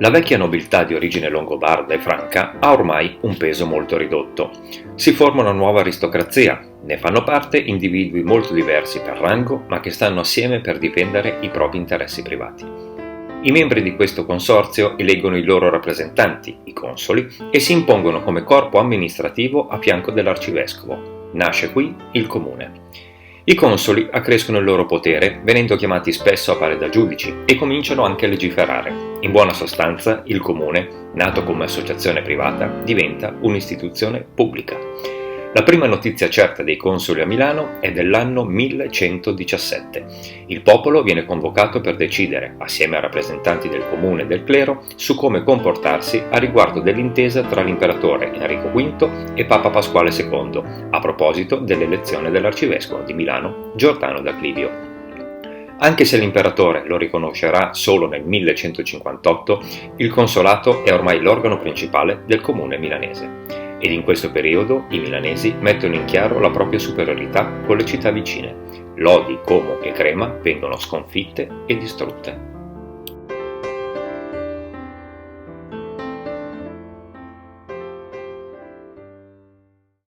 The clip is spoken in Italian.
La vecchia nobiltà di origine longobarda e franca ha ormai un peso molto ridotto. Si forma una nuova aristocrazia, ne fanno parte individui molto diversi per rango, ma che stanno assieme per difendere i propri interessi privati. I membri di questo consorzio eleggono i loro rappresentanti, i consoli, e si impongono come corpo amministrativo a fianco dell'arcivescovo. Nasce qui il comune. I consoli accrescono il loro potere, venendo chiamati spesso a fare da giudici, e cominciano anche a legiferare. In buona sostanza, il comune, nato come associazione privata, diventa un'istituzione pubblica. La prima notizia certa dei consoli a Milano è dell'anno 1117. Il popolo viene convocato per decidere, assieme a rappresentanti del comune e del clero, su come comportarsi a riguardo dell'intesa tra l'imperatore Enrico V e Papa Pasquale II, a proposito dell'elezione dell'arcivescovo di Milano, Giordano da Clivio. Anche se l'imperatore lo riconoscerà solo nel 1158, il consolato è ormai l'organo principale del comune milanese. Ed in questo periodo i milanesi mettono in chiaro la propria superiorità con le città vicine. Lodi, Como e Crema vengono sconfitte e distrutte.